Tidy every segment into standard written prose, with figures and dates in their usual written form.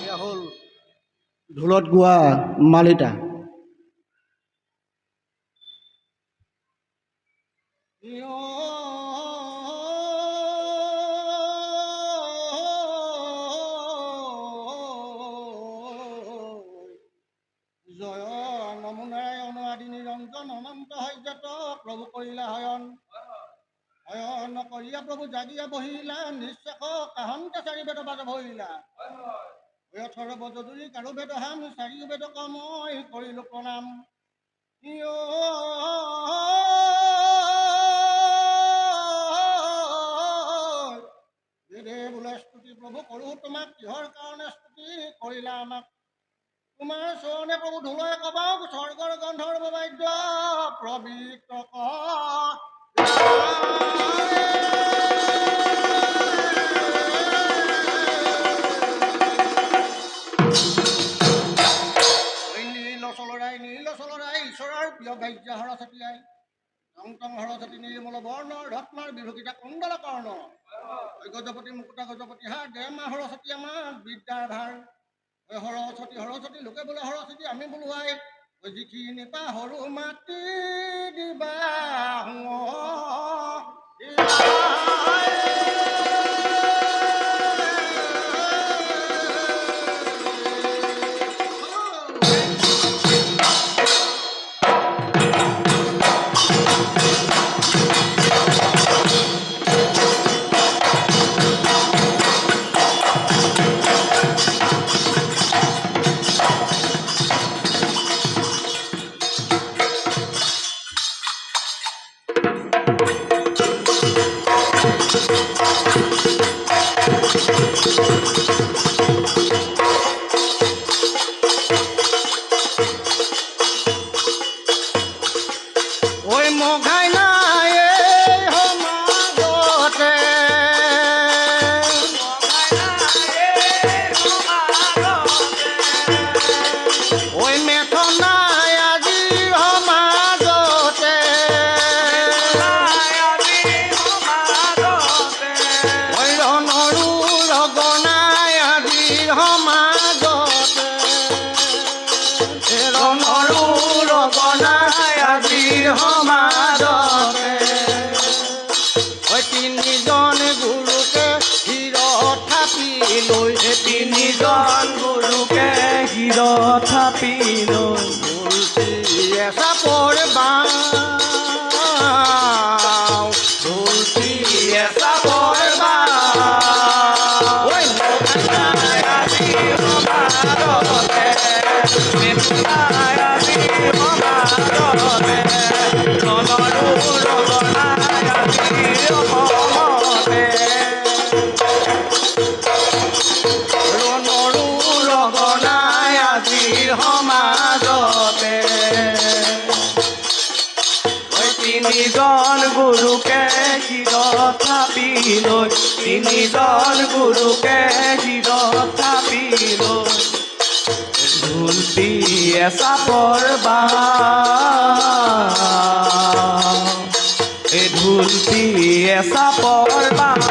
এয়া হ'ল ঢোলত গোৱা মালিতা। জয় নমো নাৰায়ণ আদি নিৰঞ্জন অনন্ত হয়ত প্ৰভু কৰিলা হয়ন। হয়ন কৰিয়া প্ৰভু জাগিয়া বহিলা নিশ্চক কাহন্ত চাৰি বেদ বাজ ভৰিলা। অথৰ বজদুৰি কাৰো বেদ হাম চাৰি বেদ কমই কৰিলো প্ৰণাম। বেদে বোলে স্তুতি প্ৰভু কৰো তোমাক কিহৰ কাৰণে স্তুতি কৰিলা আমাক। তোমাৰ চৰণে প্ৰভু ধুলয় কবাওক স্বৰ্গৰ গন্ধৰ্ব বাদ্য প্ৰবৃত্ত নীল চলৰাই ঈশ্বৰৰ প্ৰিয় গাজ্য হৰচতিয়াই টং টং হৰচতী নিৰ্মল বৰ্ণৰ ৰত্নৰ বিভূষিতা কুণ্ডল কৰ্ণ। গজপতি মুকুতা গজপতি হা দেমা হৰচতী আমাৰ বিদ্যাৰ ভাৰ। হৰচতী হৰচতী লোকে বোলে হৰচতী আমি বোলোৱাই যিখিনি পাহৰো মাটি দিবা তিনিজন গুৰুকে শিৰত থাপি লৈ তিনিজন গুৰুকে শিৰত থাপি লৈ চাপৰ বাওঁ তুলসী চাপৰ তিনিজন গুৰুকে শিৰত থাপি লৈ তিনিজন গুৰুকে শিৰত থাপি লৈ ঢোলটি চাপৰ বাওঁ এই ঢোলটি চাপৰ বাওঁ।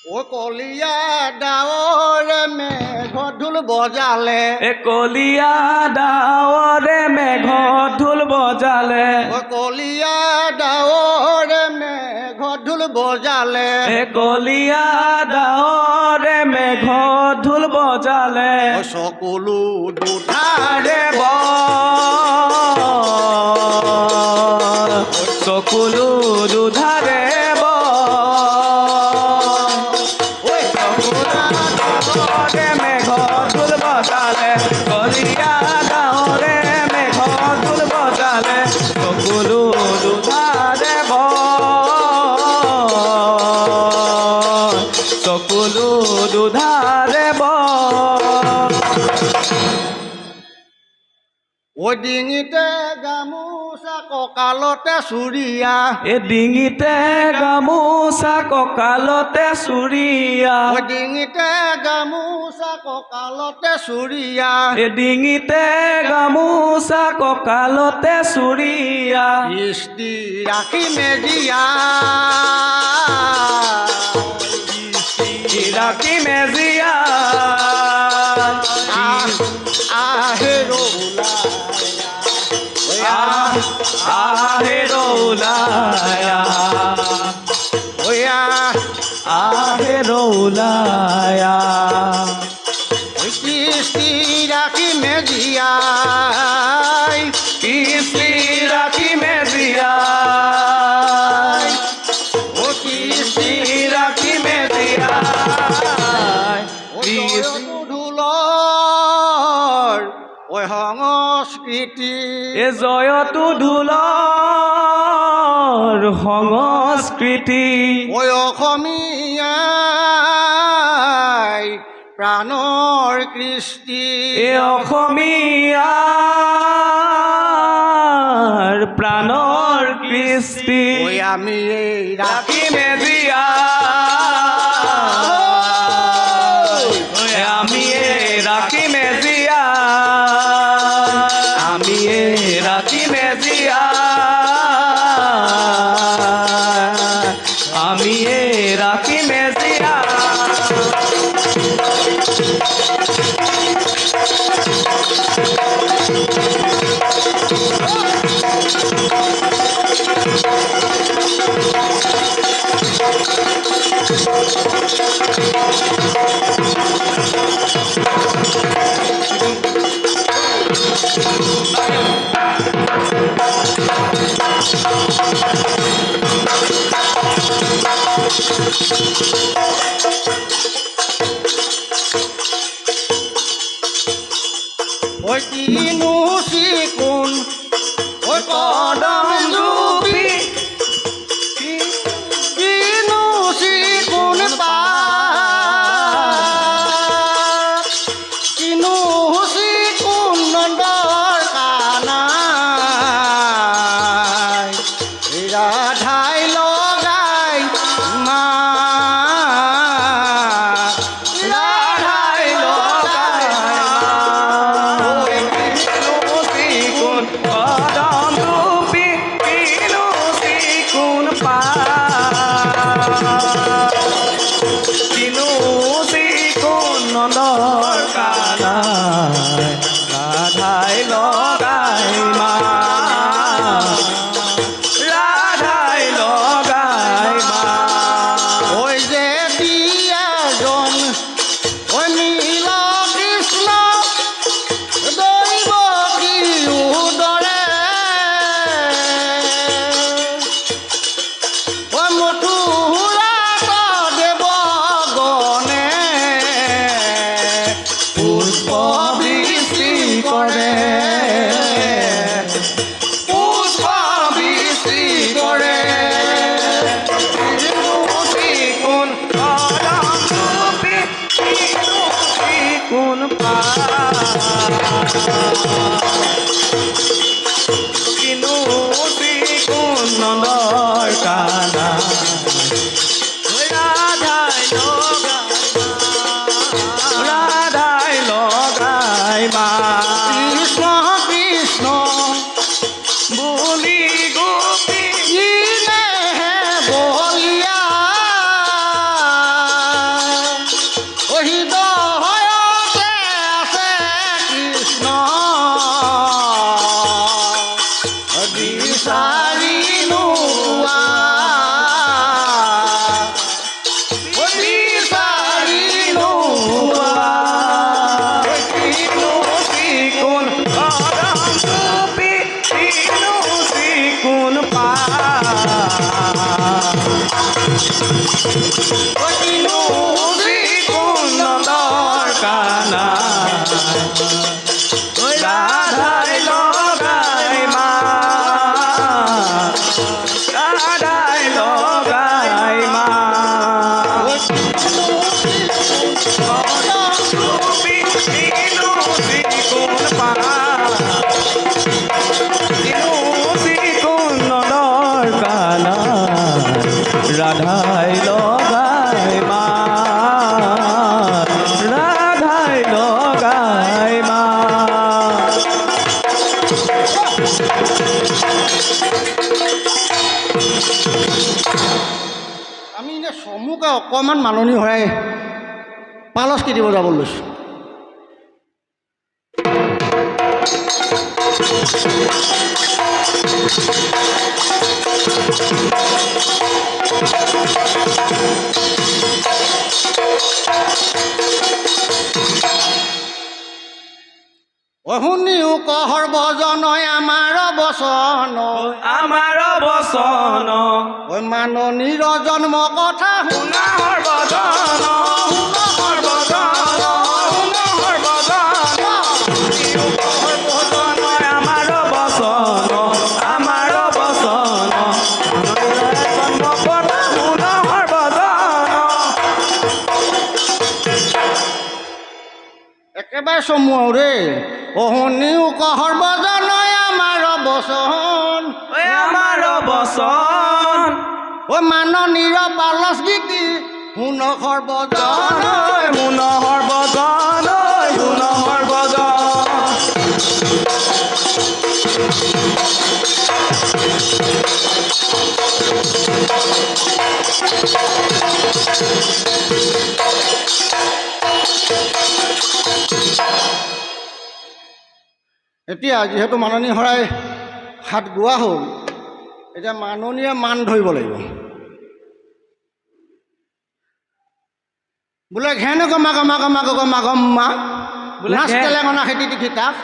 ও কলিয়া ডাৱৰে মেঘ ঢোল বজালে কলিয়া ডাৱৰে মেঘ ঢোল বজালে কলিয়া ডাৱৰে মেঘ ঢোল বজালে কলিয়া ডাৱৰে মেঘ ঢোল বজালে সকলো দুধাৰে সকলো দুধাৰে মেঘ ঢোল বজালে কলিয়া ডাৱৰে মেঘ ঢোল বজালে সকলো দুধাৰে সকলো দুধাৰে ও ডিঙিতে গামোচা কঁকালতে চুৰিয়া ডিঙিতে গামোচা কঁকালতে চুৰিয়া ডিঙিতে গামোচা কঁকালতে চুৰিয়া ডিঙিতে গামোচা কঁকালতে চুৰিয়া ইস্তি ৰাখি মেজিয়া আহে ৰৌলায়া ওয়া আহে ৰৌলায়া কৃষ্টি ৰাখি মেজিয়াই কিস্তি ৰাখি মেজিয়া ও কৃষ্টি ৰাখি মেজিয়া ঢোলৰ ঐ সংস্কৃতি এ জয়তু ঢোলৰ সংস্কৃতি ঐ অসমীয়াই প্ৰাণৰ কৃষ্টি এ অসমীয়াৰ প্ৰাণৰ কৃষ্টি ঐ আমি এই ৰাখি মেজিয়া আমি রাখি মেজিয়া আমি রাখি মেজিয়া আমি রাখি মেজিয়া ঐ কিনো চিকুণ ঐ কদম জুপি কিনো চিকুণ পাত কিনো চিকুণ নন্দৰ কানাই ৰাধাই লগাই মা ৰাধাই লগাই কোন কদম রূপী কিনু কোন পা কিনু কোন নন্দর কানায় রাধাই লগাই মা রাধাই লগাই মা ওই যে বিয়াজন ওই নীল কৃষ্ণ দৈব কি উদৰে ওই মথুৰাত দেৱ গণে পুষ্প বৃষ্টি কৰে পুষ্প বৃষ্টি কৰে কোন কদম রূপী কোন পা কিনু কোন নন্দর কানা রাধাই লগাই মা কৃষ্ণ কৃষ্ণ বুলি গোপী ইনে বলিয়া হৃদয়তে আছে কৃষ্ণ বিচাৰি নোপোৱা বিচাৰি নোপোৱা কোন কদম রূপী কোন পা কোন নন্দর কানা রাধাই লগাই মা রাধাই লগাই মা রূপী কোন পা কোন নন্দর কানা রাধাই লগাই মা রাধাই লগাই মা আমি এনে চমুকে অকণমান মাননি হৰাই পালচ কেতিয়াব যাব লৈছোঁ শুনিও কহৰ বজনয় আমাৰ বচন আমাৰ বচন ঐ মাননীৰ জন্ম কথা শুনা সৰ্বজন শুনা সৰ্বজন শুনা সৰ্বজন আমাৰ বচন আমাৰ বচন জন্ম কথা শুনা সৰ্বজন একেবাৰে চমুৱাও দেই শুনিও কহৰ বজনয় আমাৰ বচন ঐ আমাৰ বচন ঐ মাননীৰ পালচ গীতি শুন সৰ্বজন শুন সৰ্বজন শুন সৰ্বজন এতিয়া যিহেতু মাননী শৰাই হাত গোৱা হ'ল এতিয়া মাননীয়ে মান ধৰিব লাগিব বোলে ঘেন গমা গমা গমা গমা গম্মা বোলে নাচ ঘেন- তেলেঙনা খেতি কিতাপ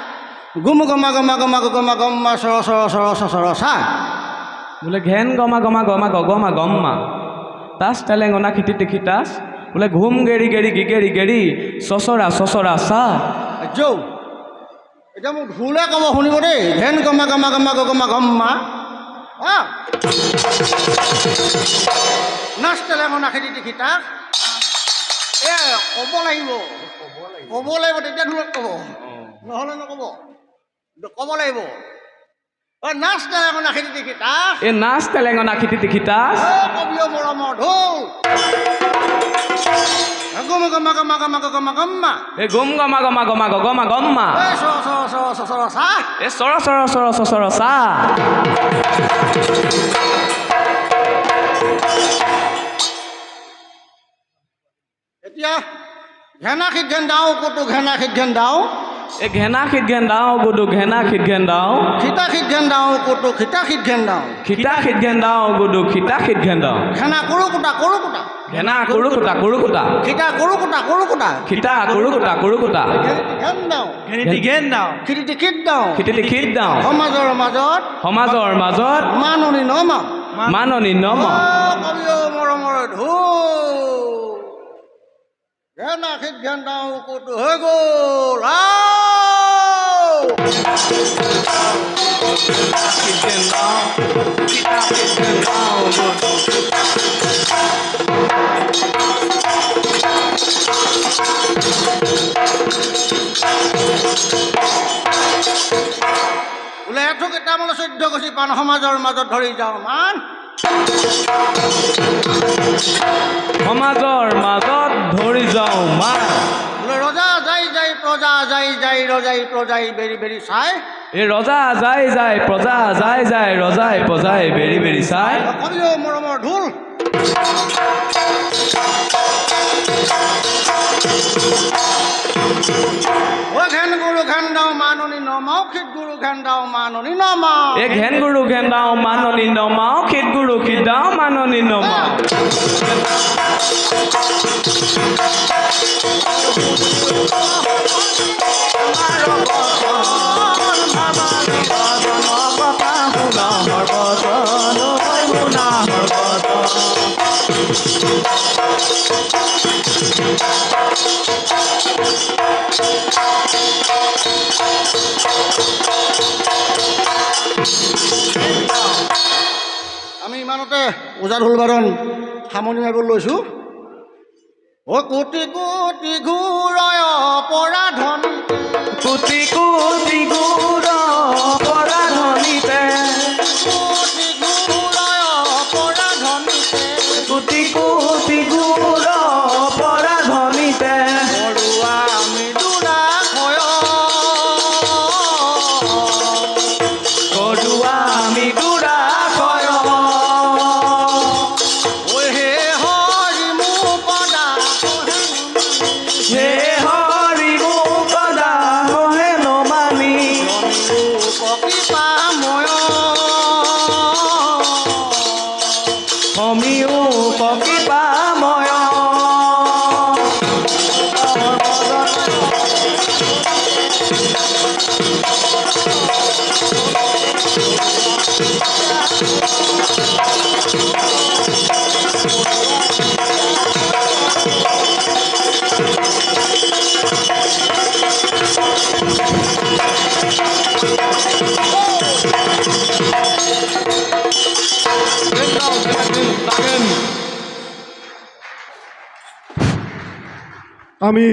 গুম গমা গমা গমা গমা গম্মা চৰ চৰ চৰ চৰ চা বোলে ঘেন গমা গমা গমা গমা গম্মা তাচ তেলেঙনা খিটি খিটাচ বোলে ঘুম গেৰি গেৰি গিগেৰি গেৰি চচৰা চচৰা চা যৌ এতিয়া মোক ঢোলে ক'ব শুনিব দেই ঘেন গমা গমা গমা গমা গম্মা নাচ তেলেঙনা খেতি কিতাপ এ ক'ব লাগিব তেতিয়া ঢোলত ক'ব নহ'লে নক'ব ক'ব লাগিব নাচ তেলেঙনা খেতি কিতাপ এই নাচ তেলেঙনা খিটি খিটাচ কবিও মৰমৰ ঢোল গুম গমা গমা গমা গমা গম্মা এই ঘুম গমা গমা গমা গম্মা চৰ চৰ চৰ চৰ চা এই চৰ চৰ চৰ চচৰ চা এতিয়া ঘেনা খিত ঘেন দাও ক'তো ঘেনা খিত ঘেন দাও এই ঘেনা খিত ঘেন দাও গুডু ঘেনা খিত ঘেন দাও খিতা খিত ঘেন দাও ক'তো খিতা খিত ঘেন দাও খিতা খিত ঘেন দাও গুডু খিতা খিত ঘেন দাও ঘেনা কৰো কুটা ঘেনা কুৰু কুটা খিতা কৰো কুটা খিতা কুৰু কুটা ঘেন দাও ঘেনিটি ঘেন দাও খিতি খিত দাও খিটিলি খিত দাও সমাজৰ মাজত সমাজৰ মাজত মাননি নমা মাননি নম কবিও মৰমৰ ঢোল ঘেনা খিত ঘেন দাও ক'তো হৈ গ'ল খিত ঘেন দাও খিতা খিত ঘেন দাও বোলে এঠো কেইটামানে 14 গছি পাণ সমাজৰ মাজত ধৰি যাওঁ মান সমাজৰ মাজত ধৰি যাওঁ মা বোলে ৰজা যাই যাই প্ৰজা যাই যাই ৰজাই প্ৰজাই বেৰি বেৰি চাই এই ৰজা যায় যায় প্ৰজা যায় যায় ৰজাই প্ৰজাই বেৰি বেৰি চাই কবিও মৰমৰ ঢোল ঘেন গুৰু ঘেন দাও মাননি নমাও খিত গুৰু ঘেন দাও মাননি নমাও এই ঘেন গুৰু ঘেন দাও মাননি নমাও খিত গুৰু খিত দাও মাননি নমাও আমি ইমানতে ওজা ঢোল বাদন সামৰণি মাৰিব লৈছোঁ কোটি কোটি ঘূৰয় পৰাধনী কোটি কোটি গুৰ পৰাধনীতে কোটি ঘূৰয় পৰাধনীতে কোটি কোটি গুৰ পৰাধনীতে বৰুৱা মৃদুৰা ভয় কৰুৱা আমি দুৰা কয় হে হৰি মোৰ পদা হে হৰি মোক পদা হেনো মানি আমি